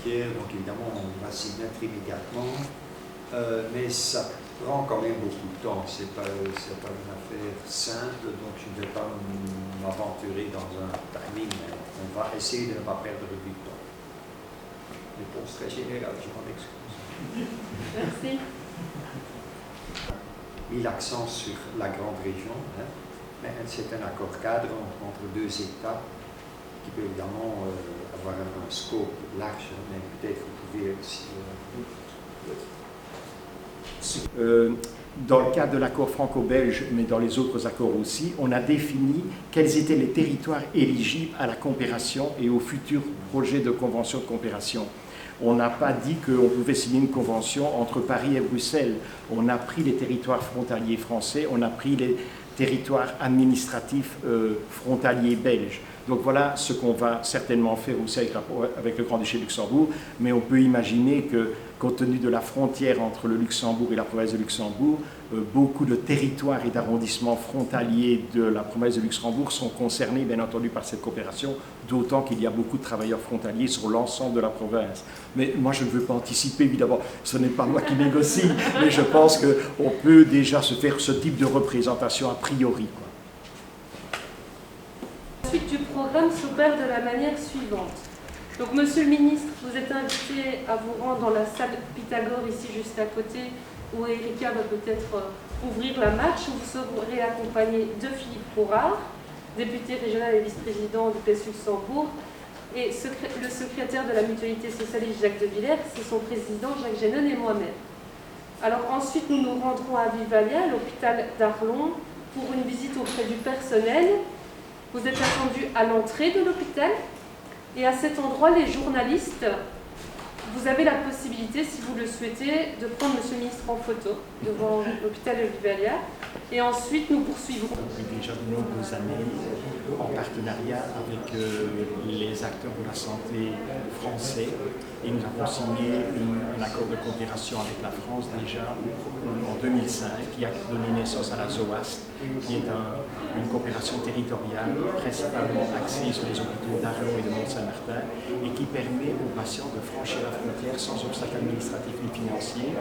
frontière, donc évidemment on va s'y mettre immédiatement, mais ça prend quand même beaucoup de temps, c'est pas une affaire simple, donc je ne vais pas m'aventurer dans un timing, mais on va essayer de ne pas perdre du temps. Réponse très générale, je m'en excuse. Merci. Mis l'accent sur la grande région, hein, mais c'est un accord cadre entre deux États qui peut évidemment avoir un scope large, mais peut-être vous pouvez aussi... Dans le cadre de l'accord franco-belge, mais dans les autres accords aussi, on a défini quels étaient les territoires éligibles à la coopération et aux futurs projets de convention de coopération. On n'a pas dit qu'on pouvait signer une convention entre Paris et Bruxelles. On a pris les territoires frontaliers français, on a pris les territoires administratifs frontaliers belges. Donc voilà ce qu'on va certainement faire aussi avec le Grand-Duché de Luxembourg, mais on peut imaginer que, compte tenu de la frontière entre le Luxembourg et la province de Luxembourg, beaucoup de territoires et d'arrondissements frontaliers de la province de Luxembourg sont concernés, bien entendu, par cette coopération, d'autant qu'il y a beaucoup de travailleurs frontaliers sur l'ensemble de la province. Mais moi, je ne veux pas anticiper, évidemment, ce n'est pas moi qui négocie, mais je pense qu'on peut déjà se faire ce type de représentation a priori, quoi. La suite du programme s'opère de la manière suivante. Donc, Monsieur le Ministre, vous êtes invité à vous rendre dans la salle Pythagore, ici juste à côté, où Erika va peut-être ouvrir la marche, où vous serez accompagné de Philippe Pourard, député régional et vice-président du PS Luxembourg, et le secrétaire de la Mutualité socialiste Jacques de Villers, c'est son président Jacques Génon et moi-même. Alors ensuite, nous nous rendrons à Vivalia, à l'hôpital d'Arlon, pour une visite auprès du personnel. Vous êtes attendus à l'entrée de l'hôpital et à cet endroit, les journalistes, vous avez la possibilité, si vous le souhaitez, de prendre Monsieur le Ministre en photo devant l'hôpital de Vivalia. Et ensuite, nous poursuivrons. Depuis déjà de nombreuses années, en partenariat avec les acteurs de la santé français, et nous avons signé un accord de coopération avec la France déjà en 2005, qui a donné naissance à la ZOAST, qui est une coopération territoriale principalement axée sur les hôpitaux d'Arlon et de Mont-Saint-Martin, et qui permet aux patients de franchir la frontière sans obstacle administratif ni financier,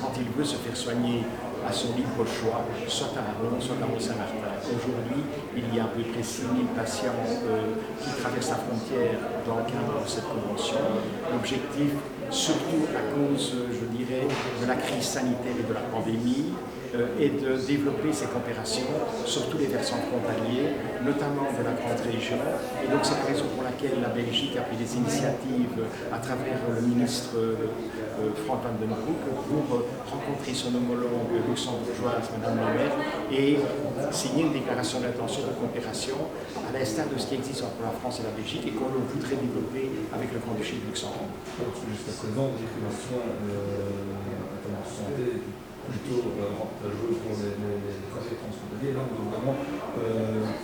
quand il veut se faire soigner à son libre choix, soit à Arlon, soit à Mont-Saint-Martin. Aujourd'hui, il y a à peu près 6 000 patients qui traversent la frontière dans le cadre de cette convention. L'objectif, surtout à cause, je dirais, de la crise sanitaire et de la pandémie, est de développer ces coopérations sur tous les versants frontaliers, notamment de la grande région. Et donc c'est la raison pour laquelle la Belgique a pris des initiatives à travers le ministre Frank van den Broek pour rencontrer son homologue luxembourgeoise, Madame le maire, et signer une déclaration d'intention de coopération à l'instar de ce qui existe entre la France et la Belgique et qu'on voudrait développer avec le Grand-Duché de Luxembourg. Jusqu'à présent, les soins en santé plutôt avantageux pour les trajets transfrontaliers. Là, on doit vraiment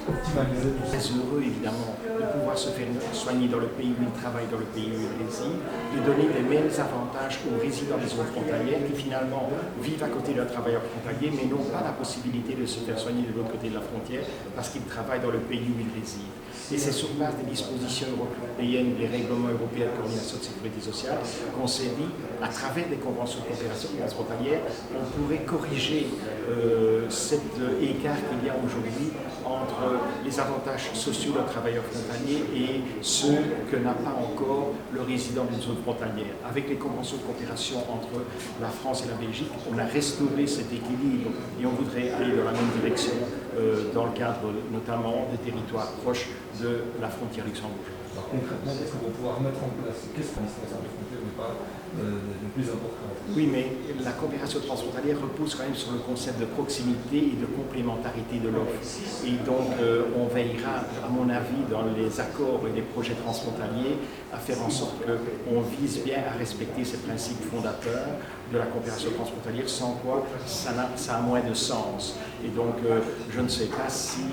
optimaliser tout ça. Très heureux, évidemment, de pouvoir se faire soigner dans le pays où il travaille, dans le pays où il réside, de donner les mêmes avantages aux résidents des zones frontalières qui, finalement, vivent à côté d'un travailleur frontalier, mais n'ont pas la possibilité de se faire soigner de l'autre côté de la frontière parce qu'ils travaillent dans le pays où ils résident. Et c'est sur base des dispositions européennes, des règlements européens de coordination de sécurité sociale, qu'on s'est dit, à travers des conventions de coopération transfrontalière, on pourrait corriger cet écart qu'il y a aujourd'hui entre les avantages sociaux d'un travailleur frontalier et ceux que n'a pas encore le résident d'une zone frontalière. Avec les conventions de coopération entre la France et la Belgique, on a restauré cet équilibre et on voudrait aller dans la même direction dans le cadre notamment des territoires proches de la frontière luxembourgeoise. Alors concrètement, qu'est-ce qu'on va pouvoir mettre en place? Qu'est-ce qu'on dispense de frontières n'est pas le plus important? Oui, mais la coopération transfrontalière repose quand même sur le concept de proximité et de complémentarité de l'offre. Et donc, on veillera, à mon avis, dans les accords et les projets transfrontaliers, à faire en sorte qu'on vise bien à respecter ces principes fondateurs de la coopération transfrontalière, sans quoi ça a moins de sens. Et donc, je ne sais pas si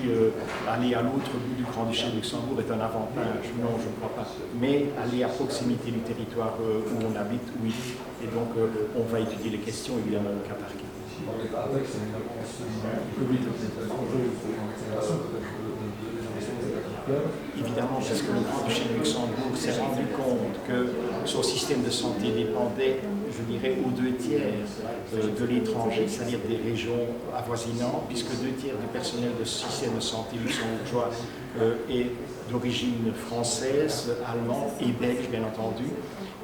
aller à l'autre bout du Grand-Duché de Luxembourg est un avantage. Non, je ne crois pas. Mais aller à proximité du territoire où on habite, oui. Et donc, on va étudier les questions, évidemment, au cas par cas. Avec évidemment le Covid, c'est un enjeu pour l'accélération peut-être de Évidemment, parce que le Grand-Duché de Luxembourg s'est rendu compte que son système de santé dépendait, je dirais, aux 2/3 de l'étranger, c'est-à-dire des régions avoisinantes, puisque 2/3 du personnel de ce système de santé luxembourgeois est d'origine française, allemande et belge, bien entendu.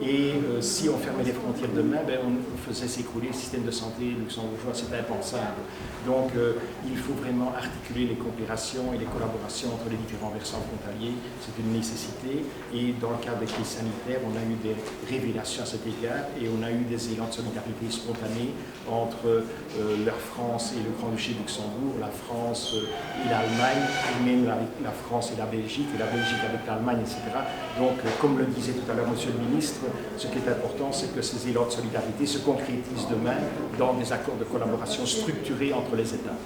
Et si on fermait les frontières demain, on faisait s'écrouler le système de santé luxembourgeois, c'est impensable. Donc il faut vraiment articuler les coopérations et les collaborations entre les différents versants frontaliers, c'est une nécessité. Et dans le cadre des crises sanitaires, on a eu des révélations à cet égard et on a eu des élans de solidarité spontanés entre la France et le Grand-Duché de Luxembourg, la France et l'Allemagne, et même la France et la Belgique avec l'Allemagne, etc. Donc, comme le disait tout à l'heure Monsieur le Ministre, ce qui est important, c'est que ces élans de solidarité se concrétisent demain dans des accords de collaboration structurés entre les États.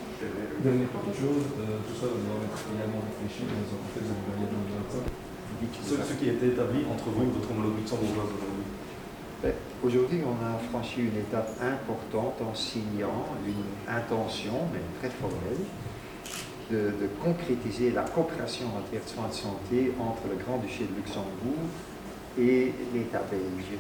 Dernière petite chose, tout ça doit être finalement réfléchi dans les entreprises de l'année 2025. Ce qui a été établi entre vous et votre homologue luxembourgeoise aujourd'hui. Aujourd'hui, on a franchi une étape importante en signant une intention, mais très formelle, de concrétiser la coopération en matière de soins de santé entre le Grand-Duché de Luxembourg et l'État belge.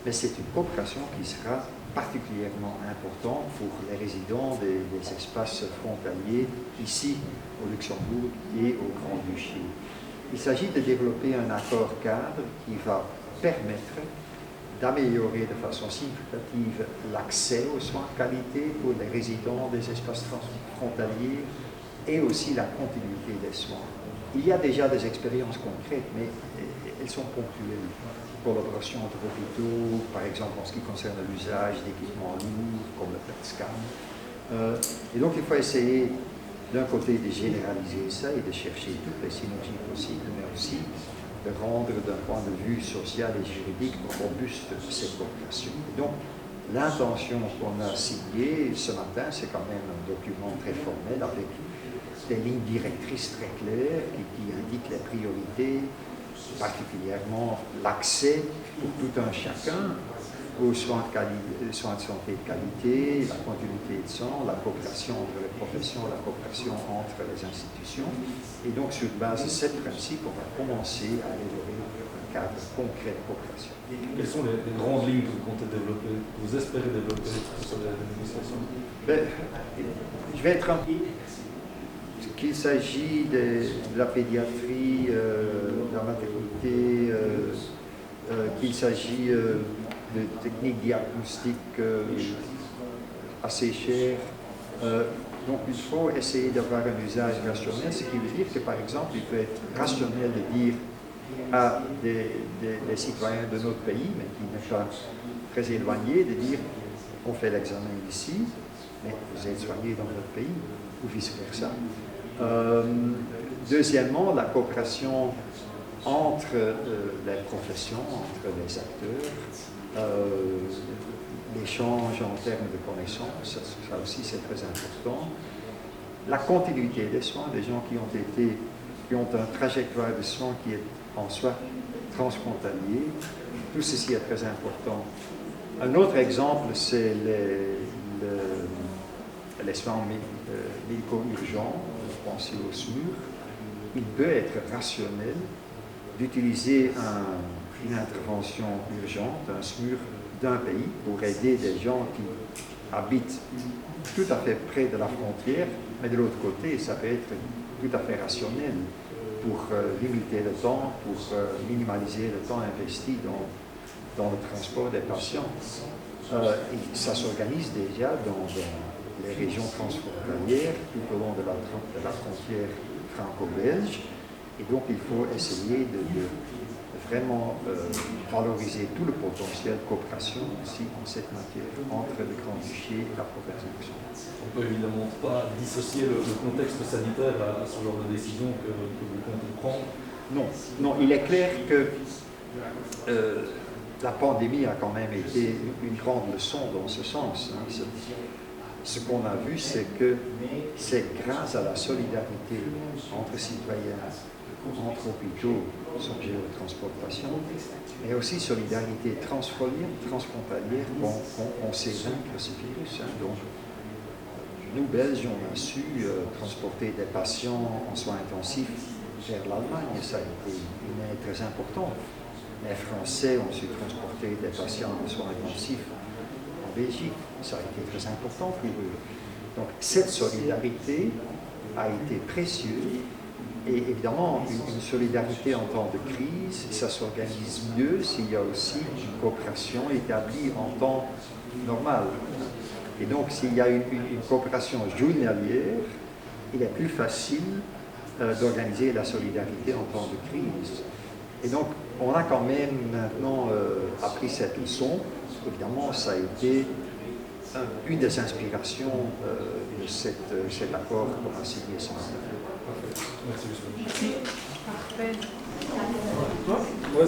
Mais c'est une coopération qui sera particulièrement importante pour les résidents des espaces frontaliers ici au Luxembourg et au Grand-Duché. Il s'agit de développer un accord cadre qui va permettre d'améliorer de façon significative l'accès aux soins de qualité pour les résidents des espaces frontaliers et aussi la continuité des soins. Il y a déjà des expériences concrètes, mais elles sont ponctuelles. Collaboration entre hôpitaux, par exemple en ce qui concerne l'usage d'équipements lourds comme le PET scan. Et donc il faut essayer d'un côté de généraliser ça et de chercher toutes les synergies possibles, mais aussi de rendre d'un point de vue social et juridique robuste cette coopération. Donc l'intention qu'on a signée ce matin, c'est quand même un document très formel avec des lignes directrices très claires qui indiquent les priorités, particulièrement l'accès pour tout un chacun aux soins de santé de qualité, la continuité de soins, la coopération entre les professions, la coopération entre les institutions. Et donc, sur base de ce principe, on va commencer à élaborer un cadre concret de coopération. Quelles sont les grandes lignes que vous comptez développer, que vous espérez développer sur les négociations? Je vais être qu'il s'agit de la pédiatrie, de la maternité, qu'il s'agit de techniques diagnostiques assez chères. Donc il faut essayer d'avoir un usage rationnel, ce qui veut dire que par exemple il peut être rationnel de dire à des citoyens de notre pays, mais qui n'est pas très éloigné, de dire on fait l'examen ici, mais vous êtes soigné dans notre pays, ou vice-versa. Deuxièmement, la coopération entre les professions, entre les acteurs, l'échange en termes de connaissances, ça aussi c'est très important. La continuité des soins, des gens qui ont un trajectoire de soins qui est en soi transfrontalier, tout ceci est très important. Un autre exemple, c'est les soins médico-urgents, pensez au SMUR. Il peut être rationnel d'utiliser une intervention urgente, un SMUR d'un pays, pour aider des gens qui habitent tout à fait près de la frontière, mais de l'autre côté, ça peut être tout à fait rationnel pour limiter le temps, pour minimaliser le temps investi dans le transport des patients. Et ça s'organise déjà dans les régions transfrontalières tout au long de la frontière franco-belge. Et donc il faut essayer de vraiment valoriser tout le potentiel de coopération aussi en cette matière entre le Grand-Duché et la province de Luxembourg. On ne peut évidemment pas dissocier le contexte sanitaire à ce genre de décision que vous comptez prendre. Non, il est clair que la pandémie a quand même été une grande leçon dans ce sens. Hein. Ce qu'on a vu, c'est que c'est grâce à la solidarité entre citoyens, entre hôpitaux, songez au transport de patients, mais aussi solidarité transfrontalière qu'on sait vaincre ce virus. Hein. Donc, nous, Belges, on a su transporter des patients en soins intensifs vers l'Allemagne. Ça a été une aide très importante. Les Français ont su transporter des patients en soins intensifs en Belgique. Ça a été très important pour eux. Donc cette solidarité a été précieuse. Et évidemment, une solidarité en temps de crise, ça s'organise mieux s'il y a aussi une coopération établie en temps normal. Et donc, s'il y a une coopération journalière, il est plus facile d'organiser la solidarité en temps de crise. Et donc, on a quand même maintenant appris cette leçon. Évidemment, ça a été une des inspirations de cet accord qu'on a signé ce matin. Parfait. Merci, monsieur. Parfait.